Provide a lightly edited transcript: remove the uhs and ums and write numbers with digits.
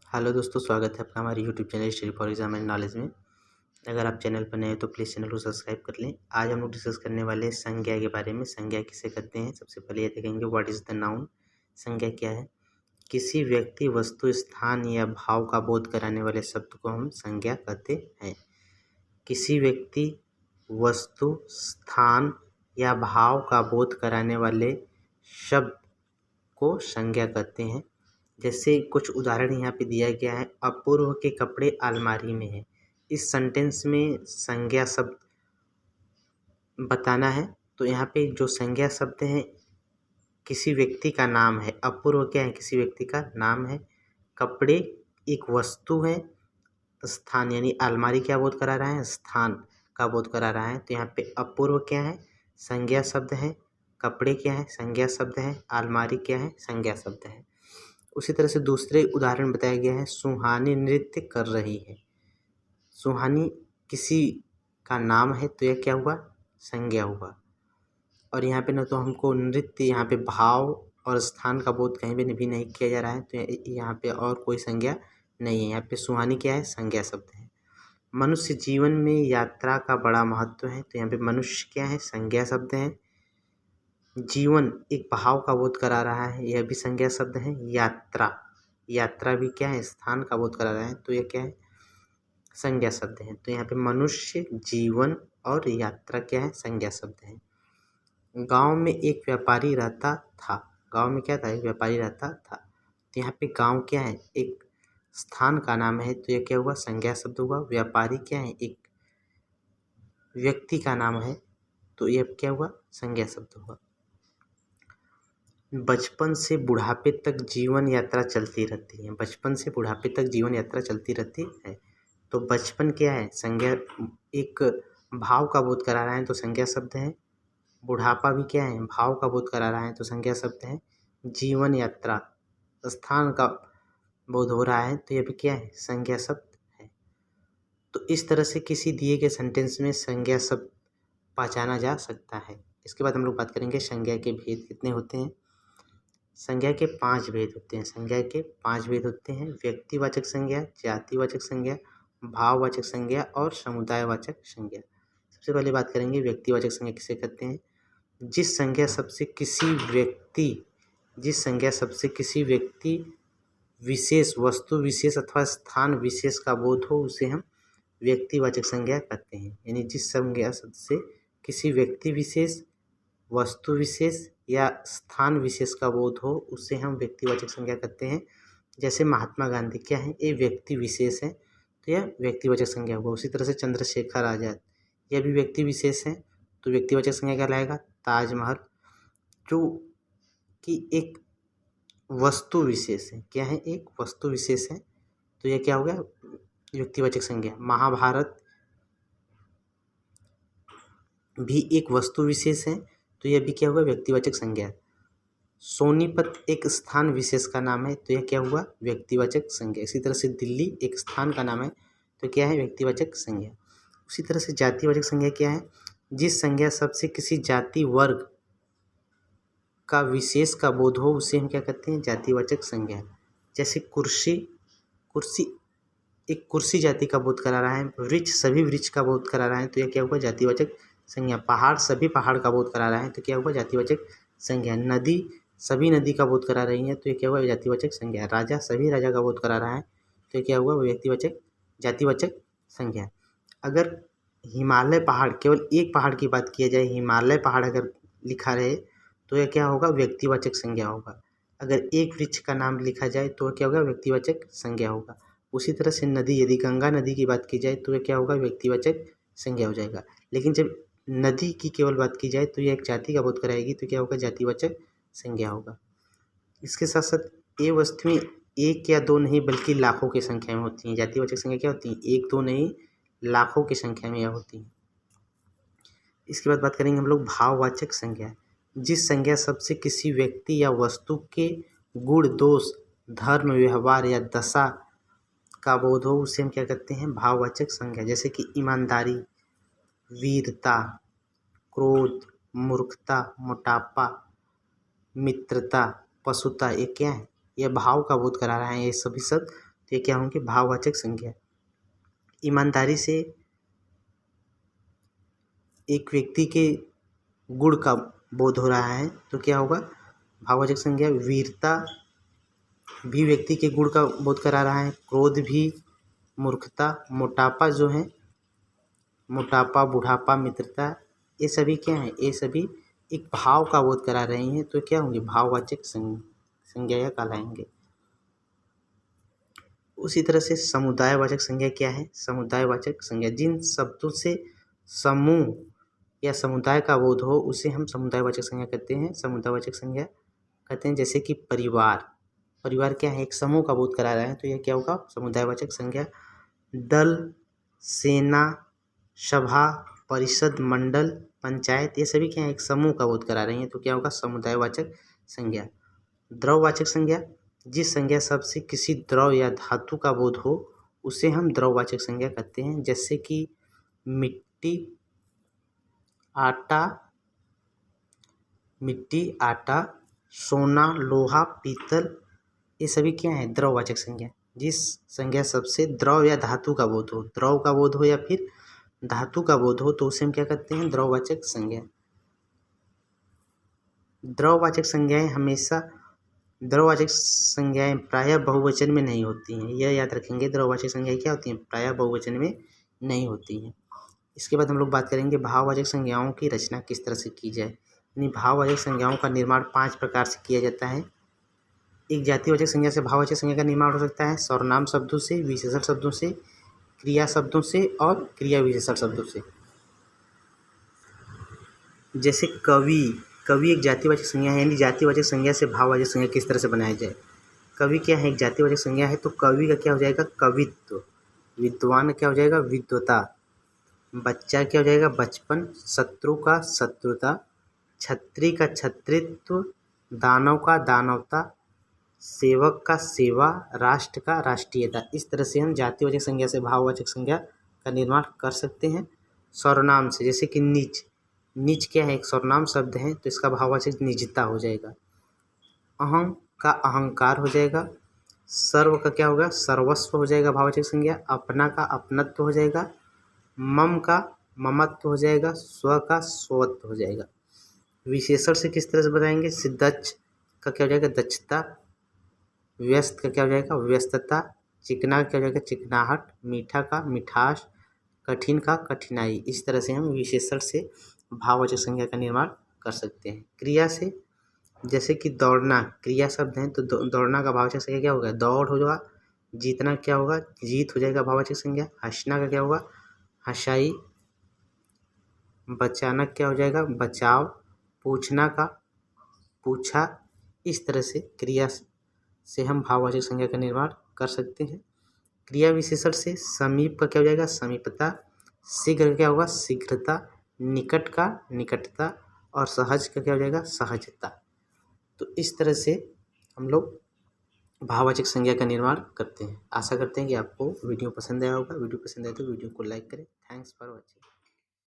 Hello दोस्तों, स्वागत है आपका हमारे YouTube channel study for exam and knowledge में। अगर आप चैनल पर नए हो तो प्लीज़ चैनल को सब्सक्राइब कर लें। आज हम लोग डिस्कस करने वाले हैं संज्ञा के बारे में। संज्ञा किसे कहते हैं? सबसे पहले ये देखेंगे व्हाट इज़ द नाउन। संज्ञा क्या है? किसी व्यक्ति, वस्तु, स्थान या भाव का बोध कराने वाले शब्द को हम संज्ञा कहते हैं। किसी व्यक्ति, वस्तु, स्थान या भाव का बोध कराने वाले शब्द को संज्ञा कहते हैं। जैसे कुछ उदाहरण यहाँ पे दिया गया है। अपूर्व के कपड़े अलमारी में है। इस सेंटेंस में संज्ञा शब्द बताना है, तो यहाँ पे जो संज्ञा शब्द है किसी व्यक्ति का नाम है। अपूर्व क्या है? किसी व्यक्ति का नाम है। कपड़े एक वस्तु है। स्थान यानी अलमारी क्या बोध करा रहा है? स्थान का बोध करा रहा है। तो यहाँ पे अपूर्व क्या है? संज्ञा शब्द है। कपड़े क्या है? संज्ञा शब्द है। अलमारी क्या है? संज्ञा शब्द है। उसी तरह से दूसरे उदाहरण बताया गया है। सुहानी नृत्य कर रही है। सुहानी किसी का नाम है, तो यह क्या हुआ? संज्ञा हुआ। और यहाँ पे ना तो हमको नृत्य, यहाँ पे भाव और स्थान का बोध कहीं भी नहीं किया जा रहा है, तो यहाँ पे और कोई संज्ञा नहीं है। यहाँ पे सुहानी क्या है? संज्ञा शब्द है। मनुष्य जीवन में यात्रा का बड़ा महत्व है, तो यहाँ पे मनुष्य क्या है? संज्ञा शब्द है। जीवन एक भाव का बोध करा रहा है, यह भी संज्ञा शब्द है। यात्रा, यात्रा भी क्या है? स्थान का बोध करा रहा है, तो यह क्या है? संज्ञा शब्द है। तो यहाँ पे मनुष्य, जीवन और यात्रा क्या है? संज्ञा शब्द है। गांव में एक व्यापारी रहता था। गांव में क्या था? एक व्यापारी रहता था। तो यहाँ पे गांव क्या है? एक स्थान का नाम है, तो यह क्या हुआ? संज्ञा शब्द हुआ। व्यापारी क्या है? एक व्यक्ति का नाम है, तो यह क्या हुआ? संज्ञा शब्द हुआ। बचपन से बुढ़ापे तक जीवन यात्रा चलती रहती है। बचपन से बुढ़ापे तक जीवन यात्रा चलती रहती है। तो बचपन क्या है? संज्ञा, एक भाव का बोध करा रहा है, तो संज्ञा शब्द है। बुढ़ापा भी क्या है? भाव का बोध करा रहा है, तो संज्ञा शब्द है। जीवन यात्रा स्थान का बोध हो रहा है, तो यह भी क्या है? संज्ञा शब्द है। तो इस तरह से किसी दिए गए सेंटेंस में संज्ञा शब्द पहचाना जा सकता है। इसके बाद हम लोग बात करेंगे संज्ञा के भेद कितने होते हैं। संज्ञा के 5 भेद होते हैं। संज्ञा के 5 भेद होते हैं। व्यक्तिवाचक संज्ञा, जातिवाचक संज्ञा, भाववाचक संज्ञा और समुदायवाचक संज्ञा। सबसे पहले बात करेंगे व्यक्तिवाचक संज्ञा किसे कहते हैं। जिस संज्ञा सबसे किसी व्यक्ति विशेष, वस्तु विशेष अथवा स्थान विशेष का बोध हो, उसे हम व्यक्तिवाचक संज्ञा कहते हैं। यानी जिस संज्ञा सबसे किसी व्यक्ति विशेष, वस्तु विशेष या स्थान विशेष का बोध हो, उससे हम व्यक्तिवाचक संज्ञा कहते हैं। जैसे महात्मा गांधी क्या है? ये व्यक्ति विशेष है, तो यह व्यक्तिवाचक संज्ञा हुआ। उसी तरह से चंद्रशेखर आजाद, यह भी व्यक्ति विशेष है, तो व्यक्तिवाचक संज्ञा क्या लाएगा? ताजमहल जो कि एक वस्तु विशेष है। क्या है? एक वस्तु विशेष है, तो यह क्या हो गया? व्यक्तिवाचक संज्ञा। महाभारत भी एक वस्तु विशेष है, तो यह भी क्या हुआ? व्यक्तिवाचक संज्ञा। सोनीपत एक स्थान विशेष का नाम है, तो यह क्या हुआ? व्यक्तिवाचक संज्ञा। इसी तरह से दिल्ली एक स्थान का नाम है, तो क्या है? व्यक्तिवाचक संज्ञा। उसी तरह से जातिवाचक संज्ञा क्या है? जिस संज्ञा सबसे किसी जाति वर्ग का विशेष का बोध हो, उसे हम क्या कहते हैं? जातिवाचक संज्ञा। जैसे कुर्सी, कुर्सी एक कुर्सी जाति का बोध करा रहा है। वृक्ष सभी वृक्ष का बोध करा रहा है, तो यह क्या हुआ? जातिवाचक संज्ञा। पहाड़ सभी पहाड़ का बोध करा रहा है, तो क्या हुआ? जातिवाचक संज्ञा। नदी सभी नदी का बोध करा रही है, तो ये क्या हुआ? जातिवाचक संज्ञा। राजा सभी राजा का बोध करा रहा है, तो ये क्या हुआ? व्यक्तिवाचक, जातिवाचक संज्ञा। अगर हिमालय पहाड़, केवल एक पहाड़ की बात किया जाए, हिमालय पहाड़ अगर लिखा रहे, तो यह क्या होगा? व्यक्तिवाचक संज्ञा होगा। अगर एक वृक्ष का नाम लिखा जाए, तो क्या होगा? व्यक्तिवाचक संज्ञा होगा। उसी तरह से नदी, यदि गंगा नदी की बात की जाए, तो यह क्या होगा? व्यक्तिवाचक संज्ञा हो जाएगा। लेकिन जब नदी की केवल बात की जाए, तो यह एक जाति का बोध कराएगी, तो क्या होगा? जातिवाचक संज्ञा होगा। इसके साथ साथ ये वस्तुएं एक या दो नहीं बल्कि लाखों की संख्या में होती हैं। जातिवाचक संज्ञा क्या होती है? एक दो नहीं, लाखों की संख्या में यह होती है। इसके बाद बात करेंगे हम लोग भाववाचक संज्ञा। जिस संज्ञा सबसे किसी व्यक्ति या वस्तु के गुण, दोष, धर्म, व्यवहार या दशा का बोध हो, उसे हम क्या कहते हैं? भाववाचक संज्ञा। जैसे कि ईमानदारी, वीरता, क्रोध, मूर्खता, मोटापा, मित्रता, पशुता, ये क्या है? यह भाव का बोध करा रहा है। ये सभी शब्द तो ये क्या होंगे, भाववाचक संज्ञा। ईमानदारी से एक व्यक्ति के गुण का बोध हो रहा है तो क्या होगा, भाववाचक संज्ञा। वीरता भी व्यक्ति के गुण का बोध करा रहा है, क्रोध भी, मूर्खता, मोटापा जो है, मोटापा, बुढ़ापा, मित्रता, ये सभी क्या है, ये सभी एक भाव का बोध करा रही हैं तो क्या होंगे, भाववाचक संज्ञा कहलाएंगे। उसी तरह से समुदायवाचक संज्ञा क्या है, समुदायवाचक संज्ञा जिन शब्दों से समूह या समुदाय का बोध हो उसे हम समुदायवाचक संज्ञा कहते हैं। समुदायवाचक संज्ञा कहते हैं जैसे कि परिवार, परिवार क्या है, एक समूह का बोध करा रहा है तो यह क्या होगा, समुदायवाचक संज्ञा। दल, सेना, सभा, परिषद, मंडल, पंचायत, ये सभी क्या है, एक समूह का बोध करा रही हैं तो क्या होगा, समुदायवाचक संज्ञा। द्रववाचक संज्ञा जिस संज्ञा शब्द से किसी द्रव या धातु का बोध हो उसे हम द्रववाचक संज्ञा कहते हैं, जैसे कि मिट्टी, आटा, सोना, लोहा, पीतल, ये सभी क्या है, द्रववाचक संज्ञा। जिस संज्ञा शब्द से द्रव या धातु का बोध हो, द्रव का बोध हो या फिर धातु का बोध हो तो उसे हम क्या कहते हैं, द्रववाचक संज्ञा। द्रववाचक संज्ञाएं प्रायः बहुवचन में नहीं होती हैं, यह याद रखेंगे। द्रववाचक संज्ञाएं क्या होती हैं, प्रायः बहुवचन में नहीं होती हैं। इसके बाद हम लोग बात करेंगे भाववाचक संज्ञाओं की रचना किस तरह से की जाए। यानी भाववाचक संज्ञाओं का निर्माण 5 प्रकार से किया जाता है। एक जातिवाचक संज्ञा से भाववाचक संज्ञा का निर्माण हो सकता है सर्वनाम शब्दों से, विशेषण शब्दों से, क्रिया शब्दों से और क्रिया विशेषण शब्दों से। जैसे कवि एक जातिवाचक संज्ञा है, यानी जातिवाचक संज्ञा से भाववाचक संज्ञा किस तरह से बनाया जाए। कवि क्या है, एक जातिवाचक संज्ञा है तो कवि का क्या हो जाएगा, कवित्व। विद्वान क्या हो जाएगा, विद्वता। बच्चा क्या हो जाएगा, बचपन। शत्रु का शत्रुता। छत्री का छत्रित्व। दानव का दानवता। सेवक का सेवा। राष्ट्र का राष्ट्रीयता। इस तरह से हम जातिवाचक संज्ञा से भाववाचक संज्ञा का निर्माण कर सकते हैं। सर्वनाम से जैसे कि नीच, नीच क्या है, एक सर्वनाम शब्द है तो इसका भाववाचक निजता हो जाएगा। अहं का अहंकार हो जाएगा। सर्व का क्या होगा, सर्वस्व हो जाएगा भाववाचक संज्ञा। अपना का अपनत्व हो जाएगा। मम का ममत्व हो जाएगा। स्व का स्वत्व हो जाएगा। विशेषण से किस तरह से बताएंगे, दक्ष का क्या हो जाएगा, दक्षता। व्यस्त का क्या हो जाएगा, व्यस्तता। चिकना का क्या हो जाएगा, चिकनाहट। मीठा का मिठास। कठिन का कठिनाई। इस तरह से हम विशेषण से भाववाचक संज्ञा का निर्माण कर सकते हैं। क्रिया से जैसे कि दौड़ना क्रिया शब्द है तो दौड़ना का भाववाचक संज्ञा क्या होगा, दौड़ होगा। जीतना क्या होगा, जीत हो जाएगा भाववाचक संज्ञा। हंसना का क्या होगा, हंसाई। बचाना क्या हो जाएगा, बचाव। पूछना का पूछा। इस तरह से क्रिया से हम भाववाचक संज्ञा का निर्माण कर सकते हैं। क्रिया विशेषण से समीप का क्या हो जाएगा, समीपता। शीघ्र का क्या होगा, शीघ्रता। निकट का निकटता। और सहज का क्या हो जाएगा, सहजता। तो इस तरह से हम लोग भाववाचक संज्ञा का निर्माण करते हैं। आशा करते हैं कि आपको वीडियो पसंद आया होगा। वीडियो पसंद आए तो वीडियो को लाइक करें। Thanks for watching.